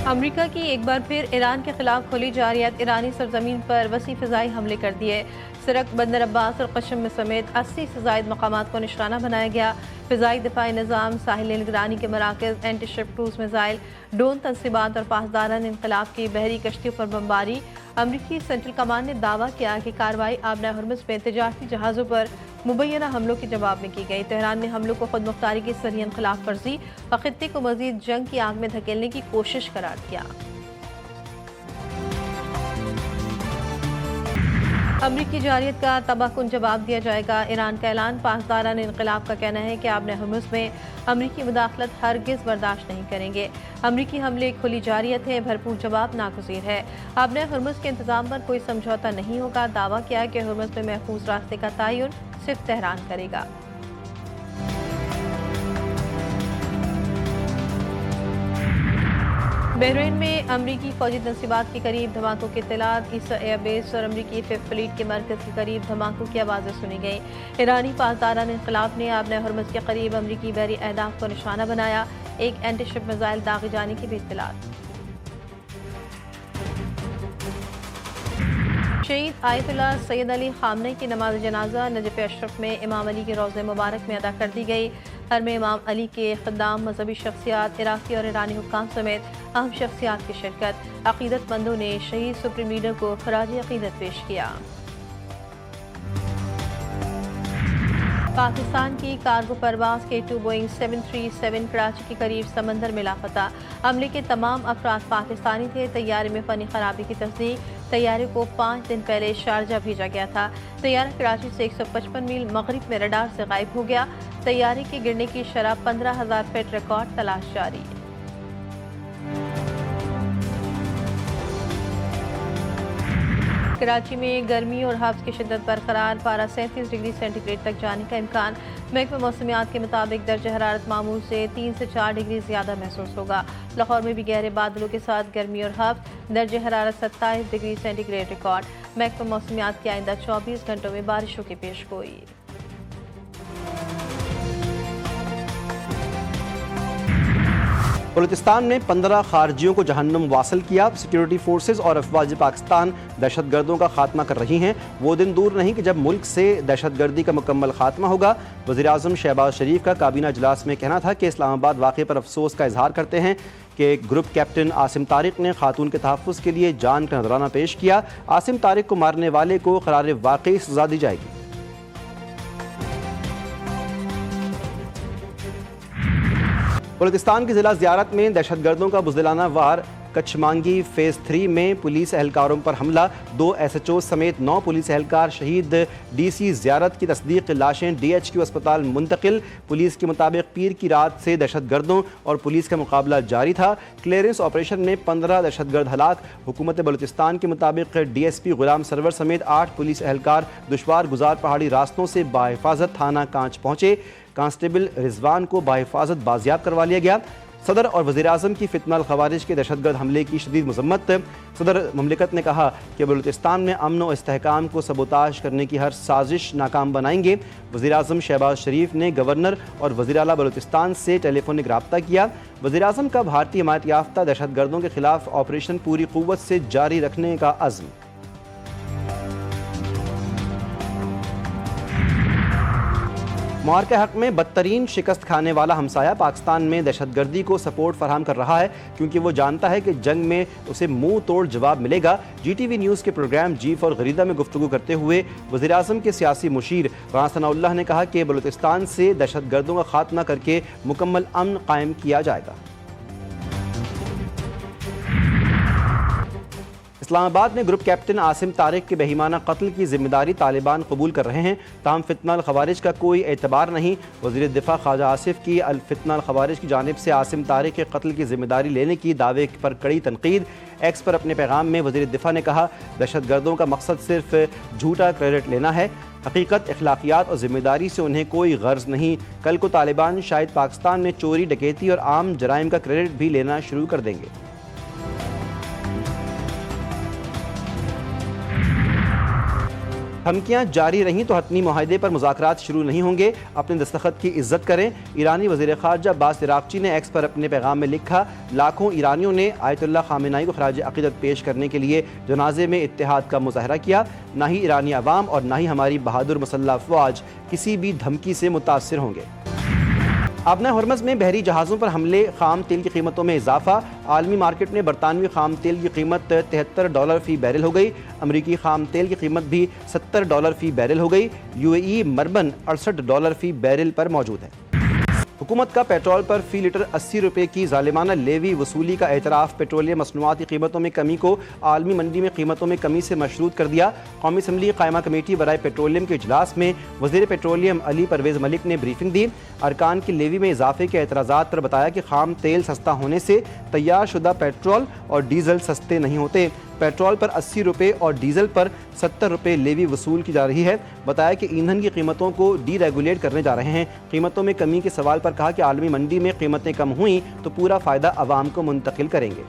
امریکہ کی ایک بار پھر ایران کے خلاف کھولی جارحیت ارانی سرزمین پر وسیع فضائی حملے کر دیے۔ سرک، بندر عباس اور قشم سمیت 80 سے زائد مقامات کو نشانہ بنایا گیا۔ فضائی دفاعی نظام، ساحلی نگرانی کے مراکز، اینٹی شپ کروز میزائل، ڈرون تنصیبات اور پاسداران انقلاب کی بحری کشتیوں پر بمباری۔ امریکی سینٹرل کمانڈ نے دعویٰ کیا کہ کارروائی آبنۂ ہرمز میں تجارتی جہازوں پر مبینہ حملوں کے جواب میں کی گئی۔ تہران نے حملوں کو خود مختاری کی صریح خلاف ورزی اور خطے کو مزید جنگ کی آگ میں دھکیلنے کی کوشش قرار دیا۔ امریکی جارحیت کا تباہ کن جواب دیا جائے گا، ایران کا اعلان۔ پاسداران انقلاب کا کہنا ہے کہ آبنۂ ہرمز میں امریکی مداخلت ہرگز برداشت نہیں کریں گے۔ امریکی حملے کھلی جارحیت ہے، بھرپور جواب ناگزیر ہے۔ آبنۂ ہرمز کے انتظام پر کوئی سمجھوتہ نہیں ہوگا۔ دعویٰ کیا کہ ہرمز میں محفوظ راستے کا تعین صرف تہران کرے گا۔ بحرین میں امریکی فوجی تنصیبات کے قریب دھماکوں کی اطلاعات۔ عیسیٰ ایئر بیس اور امریکی ففتھ فلیٹ کے مرکز کے قریب دھماکوں کی آوازیں سنی گئیں۔ ایرانی پاسداران انقلاب نے آبنۂ ہرمز کے قریب امریکی بحری اہداف کو نشانہ بنایا۔ ایک اینٹی شپ میزائل داغے جانے کی بھی اطلاعات۔ شہید آیت اللہ سید علی خامنئی کی نماز جنازہ نجف اشرف میں امام علی کے روضہ مبارک میں ادا کر دی گئی۔ حرم امام علی کے خدام، مذہبی شخصیات، عراقی اور ایرانی حکام سمیت اہم شخصیات کی شرکت۔ عقیدت مندوں نے شہید سپریم لیڈر کو خراج عقیدت پیش کیا۔ پاکستان کی کارگو پرواز K2 بوئنگ 737 کراچی کے قریب سمندر میں لاپتہ۔ عملے کے تمام افراد پاکستانی تھے۔ طیارے میں فنی خرابی کی تصدیق۔ طیارے کو 5 دن پہلے شارجہ بھیجا گیا تھا۔ طیارہ کراچی سے 155 میل مغرب میں رڈار سے غائب ہو گیا۔ طیارے کے گرنے کی شرح 15,000 فٹ، ریکارڈ تلاش جاری۔ کراچی میں گرمی اور ہواز کی شدت برقرار، پارہ 37 ڈگری سینٹی گریڈ تک جانے کا امکان۔ محکمہ موسمیات کے مطابق درجہ حرارت معمول سے 3 سے 4 ڈگری زیادہ محسوس ہوگا۔ لاہور میں بھی گہرے بادلوں کے ساتھ گرمی اور ہواز، درجہ حرارت 27 ڈگری سینٹی گریڈ ریکارڈ۔ محکمہ موسمیات کی آئندہ 24 گھنٹوں میں بارشوں کی پیش گوئی۔ بلوچستان نے 15 خارجیوں کو جہنم واصل کیا۔ سیکیورٹی فورسز اور افواج پاکستان دہشت گردوں کا خاتمہ کر رہی ہیں۔ وہ دن دور نہیں کہ جب ملک سے دہشت گردی کا مکمل خاتمہ ہوگا۔ وزیر اعظم شہباز شریف کا کابینہ اجلاس میں کہنا تھا کہ اسلام آباد واقعے پر افسوس کا اظہار کرتے ہیں کہ گروپ کیپٹن عاصم طارق نے خاتون کے تحفظ کے لیے جان کا نذرانہ پیش کیا۔ عاصم طارق کو مارنے والے کو قرار واقعی سزا دی جائے گی۔ بلوچستان کی ضلع زیارت میں دہشت گردوں کا بزدلانہ وار۔ کچمانگی فیز 3 میں پولیس اہلکاروں پر حملہ، 2 SHO سمیت 9 پولیس اہلکار شہید۔ DC زیارت کی تصدیق، لاشیں DHQ اسپتال منتقل۔ پولیس کے مطابق پیر کی رات سے دہشت گردوں اور پولیس کا مقابلہ جاری تھا۔ کلیئرنس آپریشن میں 15 دہشت گرد ہلاک۔ حکومت بلوچستان کے مطابق DSP غلام سرور سمیت 8 پولیس اہلکار دشوار گزار پہاڑی راستوں سے بحفاظت تھانہ کانچ پہنچے۔ کانسٹیبل رضوان کو بحفاظت بازیاب کروا لیا گیا۔ صدر اور وزیر اعظم کی فتنہ الخوارج کے دہشت گرد حملے کی شدید مذمت۔ صدر مملکت نے کہا کہ بلوچستان میں امن و استحکام کو سبوتاژ کرنے کی ہر سازش ناکام بنائیں گے۔ وزیر اعظم شہباز شریف نے گورنر اور وزیر اعلیٰ بلوچستان سے ٹیلی فونک رابطہ کیا۔ وزیر اعظم کا بھارتی حمایت یافتہ دہشت گردوں کے خلاف آپریشن پوری قوت سے جاری رکھنے کا عزم۔ معرکہ حق میں بدترین شکست کھانے والا ہمسایہ پاکستان میں دہشت گردی کو سپورٹ فراہم کر رہا ہے، کیونکہ وہ جانتا ہے کہ جنگ میں اسے منہ توڑ جواب ملے گا۔ GTV نیوز کے پروگرام جیف اور غریدہ میں گفتگو کرتے ہوئے وزیر اعظم کے سیاسی مشیر رانا ثناء اللہ نے کہا کہ بلوچستان سے دہشت گردوں کا خاتمہ کر کے مکمل امن قائم کیا جائے گا۔ اسلام آباد میں گروپ کیپٹن عاصم طارق کے بہیمانہ قتل کی ذمہ داری طالبان قبول کر رہے ہیں، تاہم فتنہ الخوارج کا کوئی اعتبار نہیں۔ وزیر دفاع خواجہ آصف کی الفتنہ الخوارج کی جانب سے عاصم طارق کے قتل کی ذمہ داری لینے کی دعوے پر کڑی تنقید۔ ایکس پر اپنے پیغام میں وزیر دفاع نے کہا، دہشت گردوں کا مقصد صرف جھوٹا کریڈٹ لینا ہے، حقیقت، اخلاقیات اور ذمہ داری سے انہیں کوئی غرض نہیں۔ کل کو طالبان شاید پاکستان میں چوری، ڈکیتی اور عام جرائم کا کریڈٹ بھی لینا شروع کر دیں گے۔ دھمکیاں جاری رہیں تو حتمی معاہدے پر مذاکرات شروع نہیں ہوں گے، اپنے دستخط کی عزت کریں۔ ایرانی وزیر خارجہ عباس عراقچی نے ایکس پر اپنے پیغام میں لکھا، لاکھوں ایرانیوں نے آیت اللہ خامنہئی کو خراج عقیدت پیش کرنے کے لیے جنازے میں اتحاد کا مظاہرہ کیا۔ نہ ہی ایرانی عوام اور نہ ہی ہماری بہادر مسلح افواج کسی بھی دھمکی سے متاثر ہوں گے۔ آبنہ ہرمز میں بحری جہازوں پر حملے، خام تیل کی قیمتوں میں اضافہ۔ عالمی مارکیٹ میں برطانوی خام تیل کی قیمت $73 فی بیرل ہو گئی، امریکی خام تیل کی قیمت بھی $70 فی بیرل ہو گئی۔ UAE مربن $68 فی بیرل پر موجود ہے۔ حکومت کا پیٹرول پر فی لیٹر 80 روپے کی ظالمانہ لیوی وصولی کا اعتراف پیٹرولیم مصنوعات کی قیمتوں میں کمی کو عالمی منڈی میں قیمتوں میں کمی سے مشروط کر دیا۔ قومی اسمبلی قائمہ کمیٹی برائے پیٹرولیم کے اجلاس میں وزیر پیٹرولیم علی پرویز ملک نے بریفنگ دی۔ ارکان کی لیوی میں اضافے کے اعتراضات پر بتایا کہ خام تیل سستا ہونے سے تیار شدہ پیٹرول اور ڈیزل سستے نہیں ہوتے۔ پیٹرول پر 80 روپے اور ڈیزل پر 70 روپے لیوی وصول کی جا رہی ہے۔ بتایا کہ ایندھن کی قیمتوں کو ڈی ریگولیٹ کرنے جا رہے ہیں۔ قیمتوں میں کمی کے سوال پر کہا کہ عالمی منڈی میں قیمتیں کم ہوئیں تو پورا فائدہ عوام کو منتقل کریں گے۔